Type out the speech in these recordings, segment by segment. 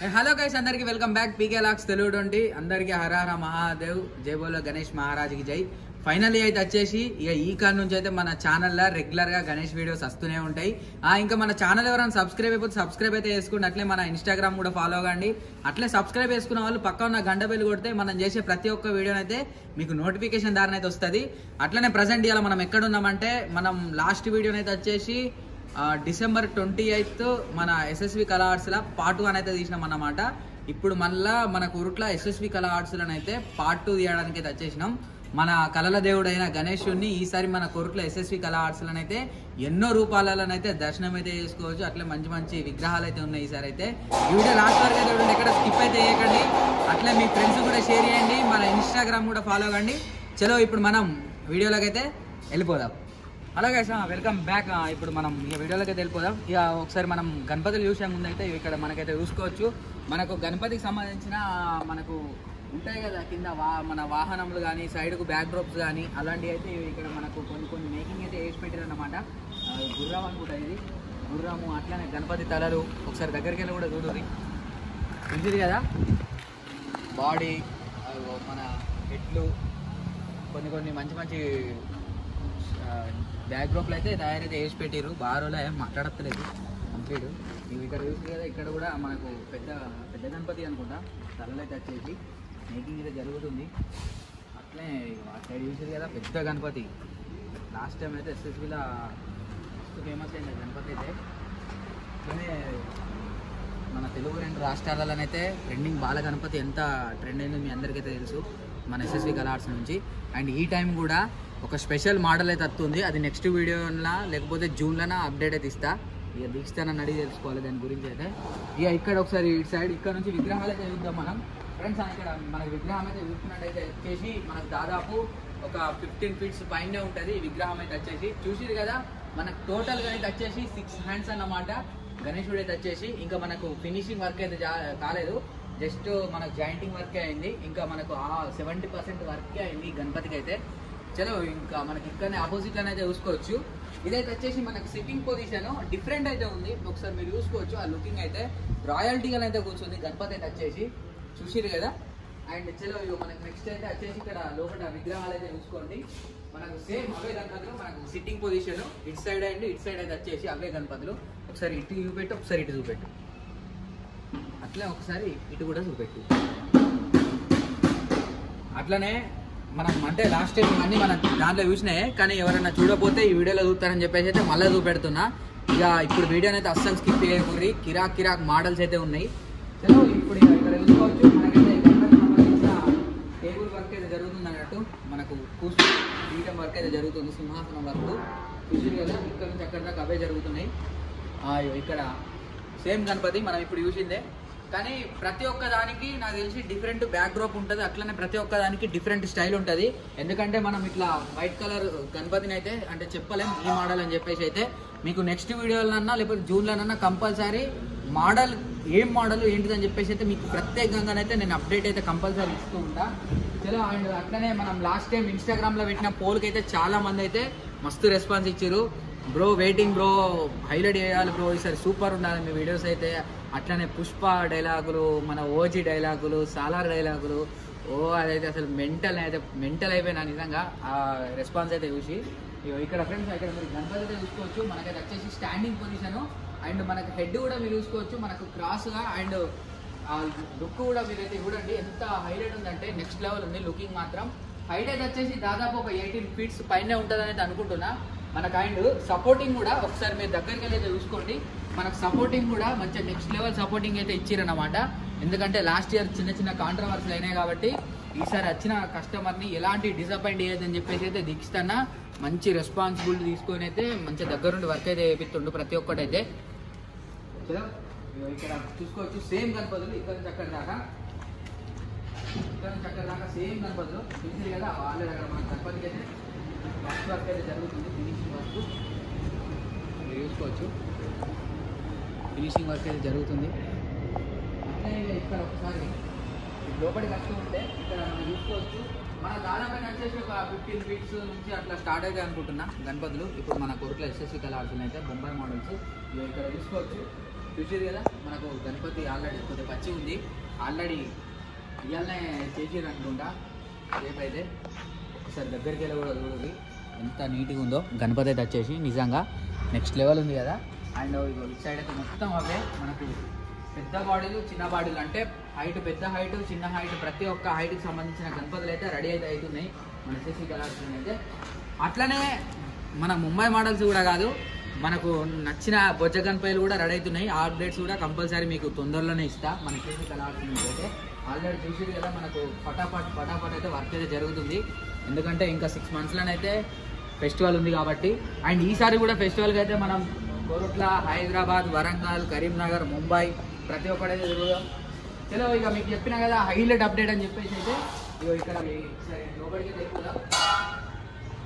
Hello guys, అందరికి welcome back. పీకే లాక్స్ తెలుగు అందరికి హర హర మహాదేవ్, జై బోలో గణేష్ మహారాజ్కి జై. ఫైనల్లీ అయితే వచ్చేసి ఇక ఈ కార్ నుంచి అయితే మన ఛానల్లో రెగ్యులర్గా గణేష్ వీడియోస్ వస్తూనే ఉంటాయి. ఇంకా మన ఛానల్ ఎవరైనా సబ్స్క్రైబ్ అయిపోతే సబ్స్క్రైబ్ అయితే చేసుకోండి. అట్లే మన ఇన్స్టాగ్రామ్ కూడా ఫాలో అవ్వండి. అట్లే సబ్స్క్రైబ్ చేసుకున్న వాళ్ళు పక్క ఉన్న గంట బెల్ కొడితే మనం చేసే ప్రతి ఒక్క వీడియో అయితే మీకు నోటిఫికేషన్ ద్వారా అయితే వస్తుంది. అట్లనే ప్రజెంట్ ఇవాళ మనం ఎక్కడున్నామంటే, మనం లాస్ట్ వీడియోనైతే వచ్చేసి December 28th మన ఎస్ఎస్వి కళా ఆర్ట్స్లో పార్ట్ 1 అయితే తీసినాం అన్నమాట. ఇప్పుడు మళ్ళా మన కురుట్ల ఎస్ఎస్వి కళా ఆర్ట్స్లో అయితే పార్ట్ 2 తీయడానికి అయితే వచ్చేసినాం. మన కళల దేవుడైన గణేశుడిని ఈసారి మన కురుట్ల ఎస్ఎస్వి కళా ఆర్ట్స్లో అయితే ఎన్నో రూపాలలోనైతే దర్శనం అయితే చేసుకోవచ్చు. అట్లే మంచి మంచి విగ్రహాలు అయితే ఉన్నాయి. ఈసారి అయితే ఈ వీడియో లాస్ట్ వరకు అయితే చూడండి, ఎక్కడ స్కిప్ అయితే చేయకండి. అట్లే మీ ఫ్రెండ్స్ కూడా షేర్ చేయండి, మన ఇన్స్టాగ్రామ్ కూడా ఫాలో అవ్వండి. చలో ఇప్పుడు మనం వీడియోలోకి అయితే వెళ్ళిపోదాం. అలాగే వెల్కమ్ బ్యాక్. ఇప్పుడు మనం ఇక వీడియోలోకి అయితే వెళ్ళిపోదాం. ఇక ఒకసారి మనం గణపతులు చూసే ముందు అయితే ఇక్కడ మనకైతే చూసుకోవచ్చు. మనకు గణపతికి సంబంధించిన మనకు ఉంటాయి కదా కింద మన వాహనములు కానీ, సైడ్కు బ్యాక్ డ్రాప్స్ కానీ అలాంటివి అయితే ఇక్కడ మనకు కొన్ని మేకింగ్ అయితే వేసి పెట్టారు అన్నమాట. గుర్రం అనుకుంటా, ఇది గుర్రము. అట్లనే గణపతి తలలు ఒకసారి దగ్గరికి వెళ్ళి కూడా చూడుది కదా, బాడీ, మన హెడ్లు, కొన్ని మంచి బ్యాక్ డ్రాప్లు అయితే తయారైతే వేసి పెట్టారు. బారోలో ఏం మాట్లాడతలేదు కంప్లీట్. ఇవి ఇక్కడ చూసి కదా, ఇక్కడ కూడా మనకు పెద్ద గణపతి అనుకుంటా తలలు అయితే వచ్చేసి మేకింగ్ అయితే జరుగుతుంది. అట్లే ఆ సైడ్ చూసేది కదా పెద్ద గణపతి. లాస్ట్ టైం అయితే ఎస్ఎస్బీలో మస్తు ఫేమస్ అయింది గణపతి అయితే. అట్లనే మన తెలుగు 2 రాష్ట్రాలలోనైతే ట్రెండింగ్ బాల గణపతి ఎంత ట్రెండ్ అయిందో మీ అందరికైతే తెలుసు మన ఎస్ఎస్వి కళా ఆర్ట్స్ నుంచి. అండ్ ఈ టైం కూడా ఒక స్పెషల్ మోడల్ అయితే వస్తుంది. అది నెక్స్ట్ వీడియోలో లేకపోతే జూన్లోనా అప్డేట్ అయితే ఇస్తా. ఇక దిగుస్తానని అడిగి తెలుసుకోవాలి దాని గురించి అయితే. ఇక ఇక్కడ ఒకసారి ఇటు సైడ్ ఇక్కడ నుంచి విగ్రహాలు అయితే చూద్దాం మనం ఫ్రెండ్స్. ఇక్కడ మనకి విగ్రహం అయితే చూసుకున్నట్టయితే వచ్చేసి మనకు దాదాపు ఒక 15 feet పైనే ఉంటుంది ఈ విగ్రహం అయితే వచ్చేసి. చూసిరు కదా, మనకు టోటల్గా అయితే వచ్చేసి 6 hands అన్నమాట గణేశుడు అయితే వచ్చేసి. ఇంకా మనకు ఫినిషింగ్ వర్క్ అయితే కాలేదు, జస్ట్ మనకు జాయింటింగ్ వర్కే అయింది. ఇంకా మనకు 70% వర్కే అయింది గణపతికి అయితే. చలో ఇంకా మనకి ఇక్కడనే ఆపోజిట్లోనే అయితే చూసుకోవచ్చు. ఇదైతే వచ్చేసి మనకి సిట్టింగ్ పొజిషన్ డిఫరెంట్ అయితే ఉంది. ఒకసారి మీరు చూసుకోవచ్చు, ఆ లుకింగ్ అయితే రాయల్టీగా అయితే కూర్చుంది గణపతి అయితే వచ్చేసి. చూసిరు కదా. అండ్ చలో మనకి నెక్స్ట్ అయితే వచ్చేసి ఇక్కడ లోపల విగ్రహాలు అయితే చూసుకోండి. మనకు సేమ్ అవే గణపతులు, మనకు సిట్టింగ్ పొజిషన్ ఇటు సైడ్ అండ్ ఇటు సైడ్ అయితే వచ్చేసి అవే గణపతులు. ఒకసారి ఇటు చూపెట్టు, ఒకసారి ఇటు చూపెట్టు, అట్లా ఒకసారి ఇటు కూడా చూపెట్టు. అట్లనే మనం అంటే లాస్ట్ టైం అన్నీ మనం దాంట్లో చూసినాయి, కానీ ఎవరైనా చూడకపోతే ఈ వీడియోలో చూస్తారని చెప్పేసి అయితే మళ్ళీ చూపెడుతున్నా. ఇక ఇప్పుడు వీడియోని అయితే అస్సలు స్కిప్ చేయకూడదు. కిరాక్ మోడల్స్ అయితే ఉన్నాయి. చలో ఇప్పుడు ఇక్కడ చూసుకోవచ్చు, మనకైతే సంబంధించిన టేబుల్ వర్క్ అయితే జరుగుతుంది అన్నట్టు. మనకు పీఠం వర్క్ అయితే జరుగుతుంది, సింహాసనం వర్క్. చూసారు కదా, ఇక్కడ నుంచి అక్కడ దాకా అవే జరుగుతున్నాయి. ఇక్కడ సేమ్ గణపతి మనం ఇప్పుడు చూసిందే, కానీ ప్రతి ఒక్క దానికి నాకు తెలిసి డిఫరెంట్ బ్యాక్ డ్రాప్ ఉంటుంది. అట్లనే ప్రతి ఒక్క దానికి డిఫరెంట్ స్టైల్ ఉంటుంది. ఎందుకంటే మనం ఇట్లా వైట్ కలర్ గణపతిని అయితే అంటే చెప్పలేం ఈ మోడల్ అని చెప్పేసి అయితే. మీకు నెక్స్ట్ వీడియోలన్నా లేకపోతే జూన్లోనన్నా కంపల్సరీ మోడల్ ఏం మోడల్ ఏంటిదని చెప్పేసి అయితే మీకు ప్రత్యేకంగానైతే నేను అప్డేట్ అయితే కంపల్సరీ ఇస్తూ ఉంటా. చలో అండ్ అట్లనే మనం లాస్ట్ టైం ఇన్స్టాగ్రామ్లో పెట్టిన పోల్కి అయితే చాలా మంది అయితే మస్తు రెస్పాన్స్ ఇచ్చారు. బ్రో వెయిటింగ్ బ్రో, హైలైట్ చేయాలి బ్రో, ఈసారి సూపర్ ఉండాలి మీ వీడియోస్ అయితే. అట్లనే పుష్ప డైలాగులు, మన ఓజీ డైలాగులు, సాలార్ డైలాగులు, అదైతే అసలు మెంటల్ అయిపోయినా నిజంగా ఆ రెస్పాన్స్ అయితే చూసి. ఇక్కడ ఫ్రెండ్స్ ఇక్కడ మీరు గణపతి అయితే చూసుకోవచ్చు. మనకైతే వచ్చేసి స్టాండింగ్ పొజిషను అండ్ మనకు హెడ్ కూడా మీరు చూసుకోవచ్చు మనకు క్రాస్గా. అండ్ ఆ లుక్ కూడా మీరైతే చూడండి ఎంత హైలైట్ ఉందంటే నెక్స్ట్ లెవెల్ ఉంది లుకింగ్ మాత్రం. హైట్ అయితే వచ్చేసి దాదాపు ఒక 18 feet పైనే ఉంటుంది అనేది అనుకుంటున్నా. మనకు అండ్ సపోర్టింగ్ కూడా ఒకసారి మీరు దగ్గరికి వెళ్ళి అయితే చూసుకోండి. మనకు సపోర్టింగ్ కూడా మంచిగా నెక్స్ట్ లెవెల్ సపోర్టింగ్ అయితే ఇచ్చిరన్నమాట. ఎందుకంటే లాస్ట్ ఇయర్ చిన్న కాంట్రవర్సీలు అయినాయి కాబట్టి ఈసారి వచ్చిన కస్టమర్ని ఎలాంటి డిసప్పాయింట్ చేయదని చెప్పేసి అయితే దిగిస్తానా. మంచి రెస్పాన్సిబిలిటీ తీసుకొని అయితే మంచి దగ్గరుండి వర్క్ అయితే వేపిస్తుండు ప్రతి ఒక్కటైతే. ఇక్కడ చూసుకోవచ్చు సేమ్ గణపతులు ఇక్కడ నుంచి అక్కడ దాకా సేమ్ గణపతులు చూసి కదా. వాళ్ళ దగ్గర మన గణపతికి అయితే ఫస్ట్ వర్క్ అయితే జరుగుతుంది, ఫినిషింగ్ వర్క్ మీరు చూసుకోవచ్చు. ఫినిషింగ్ వర్క్ అయితే జరుగుతుంది. అట్లనే ఇక్కడ ఒకసారి లోపలికి వస్తూ ఉంటే ఇక్కడ మనం చూసుకోవచ్చు. మన దాదాపు వచ్చేసి ఒక 15 feet నుంచి అట్లా స్టార్ట్ అయితే అనుకుంటున్నా గణపతులు. ఇప్పుడు మన కొరుట్ల ఎస్ఎస్వి కళా ఆర్ట్స్ అయితే బొంబాయి మోడల్స్ ఇక్కడ చూసుకోవచ్చు. చూసారు కదా మనకు గణపతి ఆల్రెడీ కొద్దిగా పచ్చి ఉంది, ఆల్రెడీ ఇవాళనే చేసిరు అనుకుంటా. రేపైతే ఒకసారి దగ్గరికి వెళ్ళి కూడా చూడండి ఎంత నీట్గా ఉందో. గణపతి అయితే వచ్చేసి నిజంగా నెక్స్ట్ లెవెల్ ఉంది కదా. అండ్ ఇటు సైడ్ అయితే మొత్తం అవే మనకు పెద్ద బాడీలు చిన్న బాడీలు, అంటే హైట్ పెద్ద హైట్ చిన్న హైట్ ప్రతి ఒక్క హైట్కి సంబంధించిన గణపతులు అయితే రెడీ అయితే అవుతున్నాయి మన ఎస్ఎస్వి కలర్స్ అయితే. అట్లనే మన ముంబై మోడల్స్ కూడా కాదు, మనకు నచ్చిన బొజ్జ గణపతులు కూడా రెడీ అవుతున్నాయి. ఆ అప్డేట్స్ కూడా కంపల్సరీ మీకు తొందరలోనే ఇస్తా మన ఎస్ఎస్వి కలర్స్ అయితే. ఆల్రెడీ చూసి కదా మనకు ఫటాఫట్ అయితే వర్క్ అయితే జరుగుతుంది, ఎందుకంటే ఇంకా 6 monthsలోనైతే ఫెస్టివల్ ఉంది కాబట్టి. అండ్ ఈసారి కూడా ఫెస్టివల్కి అయితే మనం కోరుట్ల, హైదరాబాద్, వరంగల్, కరీంనగర్, ముంబై ప్రతి ఒక్కడైతే తిరుగుదాం. చలో ఇక మీకు చెప్పినా కదా హైలైట్ అప్డేట్ అని చెప్పేసి అయితే ఇక్కడ లోపలికి తిరుగుదాం.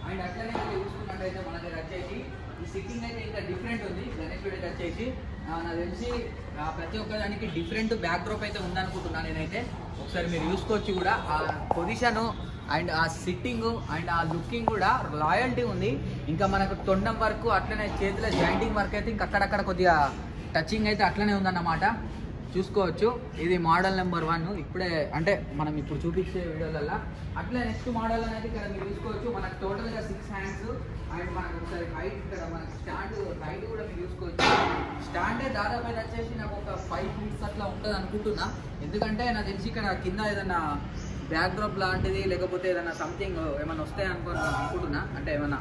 అండ్ అట్లనే చూసుకున్నట్టయితే మన దగ్గర వచ్చేసి ఈ సిట్టింగ్ అయితే ఇంకా డిఫరెంట్ ఉంది. గణేష్ అయితే వచ్చేసి నాకు తెలిసి ప్రతి ఒక్కదానికి డిఫరెంట్ బ్యాక్ డ్రాప్ అయితే ఉందనుకుంటున్నాను నేనైతే. ఒకసారి మీరు చూసుకోవచ్చు కూడా ఆ పొజిషను అండ్ ఆ సిట్టింగ్ అండ్ ఆ లుకింగ్ కూడా లాయల్టీ ఉంది. ఇంకా మనకు తొండం వర్క్ అట్లనే చేతుల జాయింటింగ్ వర్క్ అయితే ఇంకా అక్కడక్కడ కొద్దిగా టచింగ్ అయితే అట్లనే ఉందన్నమాట, చూసుకోవచ్చు. ఇది మోడల్ నెంబర్ 1 ఇప్పుడే, అంటే మనం ఇప్పుడు చూపించే వీడియోలల్లో. అట్లే నెక్స్ట్ మోడల్ అనేది ఇక్కడ మీరు చూసుకోవచ్చు. మనకు టోటల్గా 6 hands అండ్ మనకు ఒకసారి హైట్ ఇక్కడ మనకు స్టాండ్ హైట్ కూడా మీరు చూసుకోవచ్చు. స్టాండే దాదాపు అయితే వచ్చేసి నాకు ఒక 5 feet అట్లా ఉంటుంది అనుకుంటున్నా, ఎందుకంటే నాకు తెలిసి ఇక్కడ కింద ఏదైనా బ్యాక్ డ్రాప్ లాంటిది లేకపోతే ఏదైనా సంథింగ్ ఏమైనా వస్తాయి అనుకుంటున్నా, అంటే ఏమైనా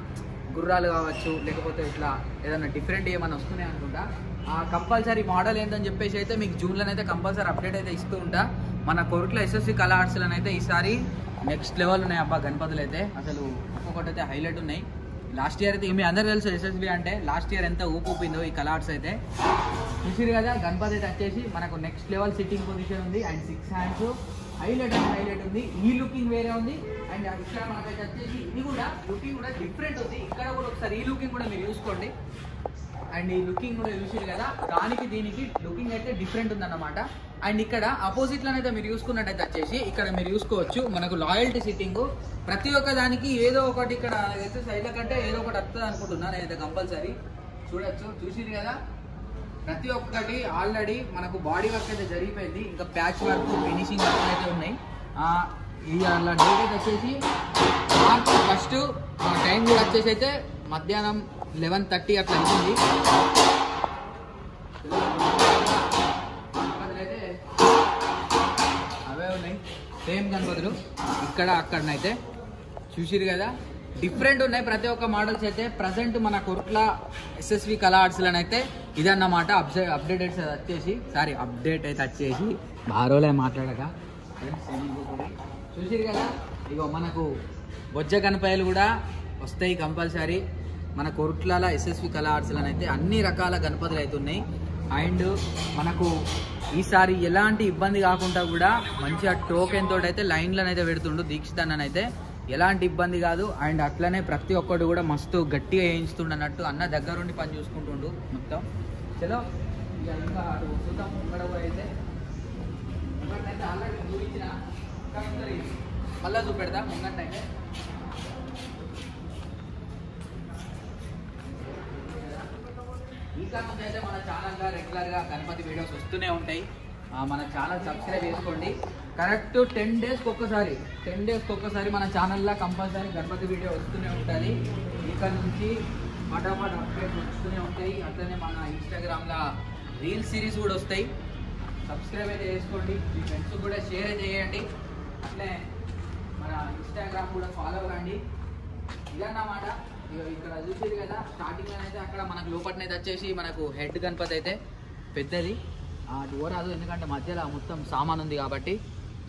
గుర్రాలు కావచ్చు లేకపోతే ఇట్లా ఏదైనా డిఫరెంట్ ఏమైనా వస్తున్నాయి అనుకుంటా. కంపల్సరీ మోడల్ ఏంటని చెప్పేసి అయితే మీకు జూన్లోనైతే కంపల్సరీ అప్డేట్ అయితే ఇస్తూ ఉంటా. మన కోరుట్ల ఎస్ఎస్వి కళా ఆర్ట్స్లోనైతే ఈసారి నెక్స్ట్ లెవెల్ ఉన్నాయి అబ్బా గణపతులు అయితే. అసలు ఒక్కొక్కటి అయితే హైలైట్ ఉన్నాయి. లాస్ట్ ఇయర్ అయితే మీ అందరూ తెలుసు ఎస్ఎస్వి అంటే లాస్ట్ ఇయర్ ఎంత ఊపిందో ఈ కళా ఆర్ట్స్ అయితే. చూసిరు కదా గణపతి అయితే వచ్చేసి మనకు నెక్స్ట్ లెవెల్ సిట్టింగ్ పొజిషన్ ఉంది అండ్ 6 hands హైలైట్ ఉంది. ఈ లుకింగ్ వేరే ఉంది. అండ్ ఇక్కడ మనకైతే వచ్చేసి ఇది కూడా లుకింగ్ కూడా డిఫరెంట్ ఉంది. ఇక్కడ కూడా ఒకసారి ఈ లుకింగ్ కూడా మీరు చూసుకోండి. అండ్ ఈ లుకింగ్ కూడా చూసారు కదా, దానికి దీనికి లుకింగ్ అయితే డిఫరెంట్ ఉందన్నమాట. అండ్ ఇక్కడ అపోజిట్లోనైతే మీరు చూసుకున్నట్టయితే వచ్చేసి ఇక్కడ మీరు చూసుకోవచ్చు మనకు లాయల్టీ సిట్టింగ్ ప్రతి ఒక్క దానికి ఏదో ఒకటి ఇక్కడ సైడ్ల కంటే ఏదో ఒకటి వస్తుంది అనుకుంటున్నాను నేనైతే. కంపల్సరీ చూడొచ్చు. చూసిరు కదా ప్రతి ఒక్కటి ఆల్రెడీ మనకు బాడీ వర్క్ అయితే జరిగిపోయింది. ఇంకా ప్యాచ్ వర్క్ ఫినిషింగ్ వర్క్ అయితే ఉన్నాయి. ఇవాళ డేట్ అయితే వచ్చేసి March 1 టైం కూడా వచ్చేసి అయితే మధ్యాహ్నం 11:30 అట్లా అవుతుంది. అయితే అవే ఉన్నాయి సేమ్ గణపతులు ఇక్కడ అక్కడనైతే. చూసిరు కదా డిఫరెంట్ ఉన్నాయి ప్రతి ఒక్క మోడల్స్ అయితే. ప్రజెంట్ మన కోరుట్ల ఎస్ఎస్వి కళా ఆర్ట్స్లోనైతే ఇదన్నమాట అప్డేట్ అయితే వచ్చేసి బారోలే మాట్లాడక. చూసిరు కదా ఇగో మనకు బొజ్జ గణపతులు కూడా వస్తాయి కంపల్సరీ మన కోరుట్ల ఎస్ఎస్వి కళా ఆర్ట్స్లోనైతే. అన్ని రకాల గణపతులు అయితే ఉన్నాయి. అండ్ మనకు ఈసారి ఎలాంటి ఇబ్బంది కాకుండా కూడా మంచిగా టోకెన్ తోటి అయితే లైన్లోనైతే పెడుతుండు దీక్షిత్ అన్ననైతే, ఎలాంటి ఇబ్బంది కాదు. అండ్ అట్లనే ప్రతి ఒక్కడు కూడా మస్తు గట్టిగా వేయించుతుండన్నట్టు అన్న దగ్గరుండి పని చూసుకుంటుండు మొత్తం. చలో ఇక ఇంకా అటు చూద్దాం. ఇక్కడ అయితే ఆల్రెడీ చూపించిన మళ్ళీ చూపెడతా ముంగట్టయితే. ఇంకా ముందు అయితే మన ఛానల్గా రెగ్యులర్గా గణపతి వీడియోస్ వస్తూనే ఉంటాయి. మన ఛానల్ సబ్స్క్రైబ్ చేసుకోండి. కరెక్ట్ 10 daysకి ఒక్కసారి మన ఛానల్లో కంపల్సరీ గణపతి వీడియో వస్తూనే ఉంటుంది. ఇక్కడ నుంచి ఫటాఫట్ అప్డేట్స్ వస్తూనే ఉంటాయి. అట్లనే మన ఇన్స్టాగ్రామ్లో రీల్ సిరీస్ కూడా వస్తాయి. సబ్స్క్రైబ్ అయితే చేసుకోండి, మీ ఫ్రెండ్స్ కూడా షేర్ చేయండి. అట్లే మన ఇన్స్టాగ్రామ్ కూడా ఫాలో అవ్వండి. ఇదన్నమాట. ఇక్కడ చూసేది కదా స్టార్టింగ్లో అయితే అక్కడ మనకు లోపలనైతే వచ్చేసి మనకు హెడ్ గణపతి అయితే పెద్దది డోర్ రాదు, ఎందుకంటే మధ్యలో మొత్తం సామాన్ ఉంది కాబట్టి.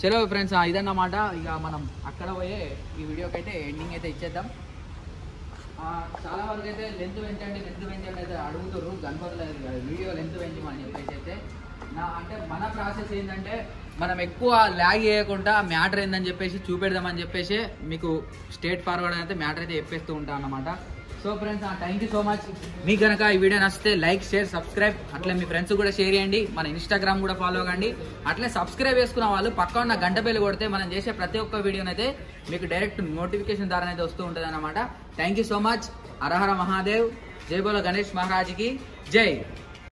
చలో ఫ్రెండ్స్ ఇదన్నమాట. ఇక మనం అక్కడ పోయే ఈ వీడియోకి అయితే ఎండింగ్ అయితే ఇచ్చేద్దాం. చాలా వరకు అయితే లెంత్ పెంచండి అయితే అడుగుతారు గణపతుల వీడియో లెంత్ పెంచమని చెప్పేసి అయితే. అంటే మన ప్రాసెస్ ఏంటంటే మనం ఎక్కువ ల్యాగ్ చేయకుండా మ్యాటర్ ఏందని చెప్పేసి చూపెడదామని చెప్పేసి మీకు స్ట్రేట్ ఫార్వర్డ్ అయితే మ్యాటర్ అయితే చెప్పేస్తూ ఉంటాం అన్నమాట. So friends thank you so much. మీకు కనుక ఈ వీడియో నచ్చితే లైక్ షేర్ సబ్స్క్రైబ్ అట్లా మీ ఫ్రెండ్స్ కూడా షేర్ చేయండి. మన ఇన్స్టాగ్రామ్ కూడా ఫాలో అవ్వండి. అట్లే సబ్స్క్రైబ్ చేసుకున్న వాళ్ళు పక్క ఉన్న గంట బెల్ కొడితే మనం చేసే ప్రతి ఒక్క వీడియోనైతే మీకు డైరెక్ట్ నోటిఫికేషన్ ద్వారా అయితే వస్తూ ఉంటుంది అన్నమాట. Thank you so much. Hara Hara Mahadev. జై బోలో గణేష్ మహారాజ్కి జై.